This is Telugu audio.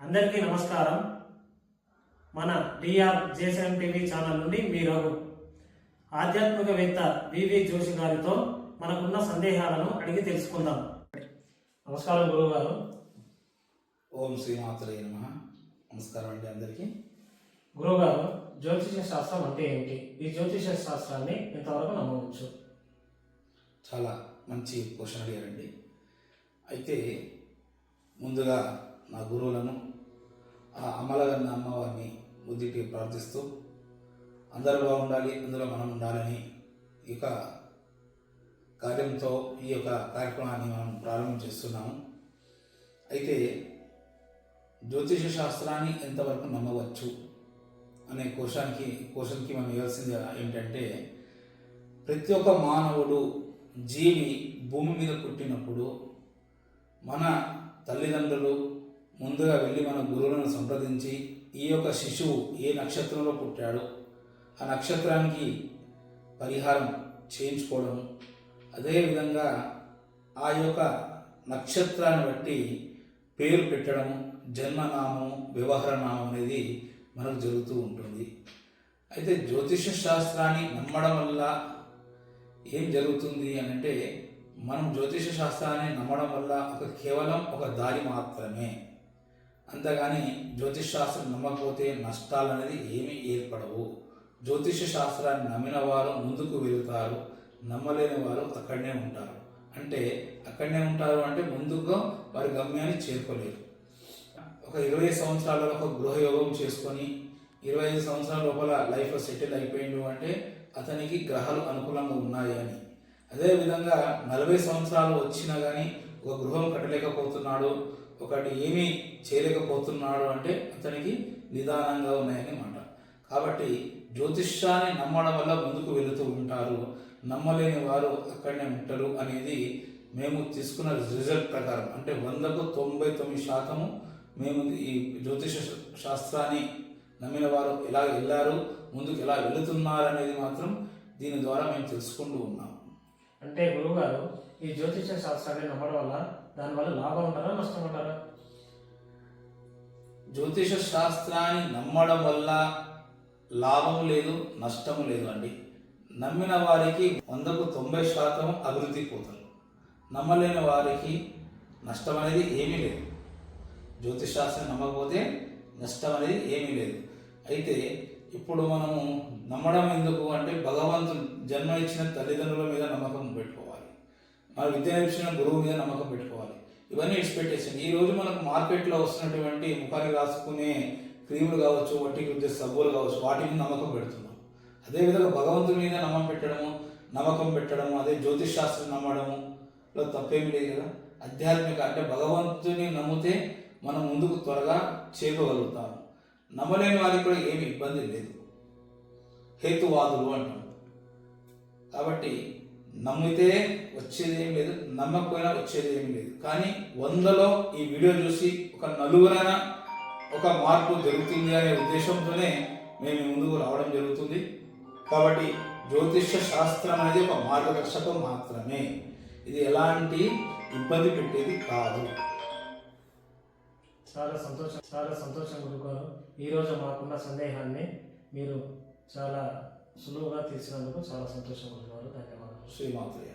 అందరికీ నమస్కారం. మన డిఆర్ జేసన్ టీవీ ఛానల్ నుండి మీరు ఆధ్యాత్మికవేత్త వివి జోషి గారితో మనకున్న సందేహాలను అడిగి తెలుసుకుందాం. నమస్కారం గురువుగారు. ఓం శ్రీమాత్రే నమః. నమస్కారం అండి అందరికీ. గురువుగారు, జ్యోతిష శాస్త్రం అంటే ఏమిటి? ఈ జ్యోతిష శాస్త్రాన్ని ఎంతవరకు నమ్మవచ్చు? చాలా మంచి క్వశ్చన్ అడిగారండి. అయితే ముందుగా నా గురువులను, ఆ అమలగన్న అమ్మవారిని బుద్ధికి ప్రార్థిస్తూ అందరూ బాగుండాలి, అందులో మనం ఉండాలని ఈ యొక్క కార్యంతో ఈ యొక్క కార్యక్రమాన్ని మనం ప్రారంభం చేస్తున్నాము. అయితే జ్యోతిష శాస్త్రాన్ని ఎంతవరకు నమ్మవచ్చు అనే క్వశ్చన్కి మనం ఇవ్వాల్సింది ఏంటంటే, ప్రతి ఒక్క మానవుడు జీవి భూమి మీద పుట్టినప్పుడు మన తల్లిదండ్రులు ముందుగా వెళ్ళి మన గురువులను సంప్రదించి ఈ యొక్క శిశువు ఏ నక్షత్రంలో పుట్టాడో ఆ నక్షత్రానికి పరిహారం చేయించుకోవడం, అదేవిధంగా ఆ యొక్క నక్షత్రాన్ని బట్టి పేరు పెట్టడం, జన్మనామం, వ్యవహారనామం అనేది మనకు జరుగుతూ ఉంటుంది. అయితే జ్యోతిష శాస్త్రాన్ని నమ్మడం వల్ల ఏం జరుగుతుంది అని అంటే, మనం జ్యోతిష శాస్త్రాన్ని నమ్మడం వల్ల కేవలం ఒక దారి మాత్రమే. అంతేగాని జ్యోతిష శాస్త్రం నమ్మకపోతే నష్టాలు అనేది ఏమీ ఏర్పడవు. జ్యోతిష శాస్త్రాన్ని నమ్మిన వారు ముందుకు వెళుతారు, నమ్మలేని వారు అక్కడనే ఉంటారు. అంటే అక్కడనే ఉంటారు అంటే ముందుగా వారి గమ్యాన్ని చేరుకోలేరు. ఒక 20 సంవత్సరాలలో ఒక గృహయోగం చేసుకొని 25 సంవత్సరాల లోపల లైఫ్లో సెటిల్ అయిపోయిండు అంటే అతనికి గ్రహాలు అనుకూలంగా ఉన్నాయి అని. అదేవిధంగా 40 సంవత్సరాలు వచ్చినా కానీ ఒక గృహం కట్టలేకపోతున్నాడు, ఒకటి ఏమీ చేయలేకపోతున్నాడు అంటే అతనికి నిదానంగా ఉన్నాయని మాట. కాబట్టి జ్యోతిష్యాన్ని నమ్మడం వల్ల ముందుకు వెళుతూ ఉంటారు, నమ్మలేని వారు అక్కడనే ఉంటారు అనేది మేము తీసుకున్న రిజల్ట్ ప్రకారం. అంటే 100కు 99% మేము ఈ జ్యోతిష శాస్త్రాన్ని నమ్మిన వారు ఎలా వెళ్ళారు, ముందుకు ఎలా వెళుతున్నారు అనేది మాత్రం దీని ద్వారా మేము తెలుసుకుంటూ ఉన్నాం. అంటే గురువుగారు, ఈ జ్యోతిష శాస్త్రాన్ని నమ్మడం వల్ల దానివల్ల లాభం ఉంటారా, నష్టం ఉంటారా? జ్యోతిష శాస్త్రాన్ని నమ్మడం వల్ల లాభం లేదు, నష్టము లేదు అండి. నమ్మిన వారికి 100కు 90% అభివృద్ధి పోతారు, నమ్మలేని వారికి నష్టం అనేది ఏమీ లేదు. జ్యోతిష శాస్త్రం నమ్మకపోతే నష్టం అనేది ఏమీ లేదు. అయితే ఇప్పుడు మనము నమ్మడం ఎందుకు అంటే, భగవంతుడు జన్మ ఇచ్చిన తల్లిదండ్రుల మీద నమ్మకం పెట్టుకోవాలి, మన విద్య ఇచ్చిన గురువు మీద నమ్మకం పెట్టుకోవాలి. ఇవన్నీ విడిచిపెట్టేసింది. ఈరోజు మనకు మార్కెట్లో వస్తున్నటువంటి ముఖానికి రాసుకునే క్రీములు కావచ్చు, వట్టికి వచ్చే సబ్బులు కావచ్చు, వాటి మీద నమ్మకం పెడుతున్నాం. అదేవిధంగా భగవంతుని మీద నమ్మకం పెట్టడము, అదే జ్యోతిష్ శాస్త్రం నమ్మడంలో తప్పేమీ లేదు కదా. ఆధ్యాత్మిక అంటే భగవంతుని నమ్మితే మనం ముందుకు త్వరగా చేరుకోగలుగుతాము. నమ్మలేని వారికి కూడా ఏమి ఇబ్బంది లేదు, హేతువాదులు అంటాం. కాబట్టి నమ్మితే వచ్చేది ఏం లేదు, నమ్మకపోయినా వచ్చేది ఏమి లేదు. కానీ 100లో ఈ వీడియో చూసి ఒక నలుగురైనా ఒక మార్పు జరుగుతుంది అనే ఉద్దేశంతోనే మేము ముందుకు రావడం జరుగుతుంది. కాబట్టి జ్యోతిష శాస్త్రం అనేది ఒక మార్గదర్శకం మాత్రమే, ఇది ఎలాంటి ఇబ్బంది పెట్టేది కాదు. చాలా సంతోషం గురుగారు. ఈరోజు మాకున్న సందేహాన్ని మీరు చాలా సులువుగా తీసినందుకు చాలా సంతోషం గురుగారు. ధన్యవాదాలు. శ్రీమాత్రే.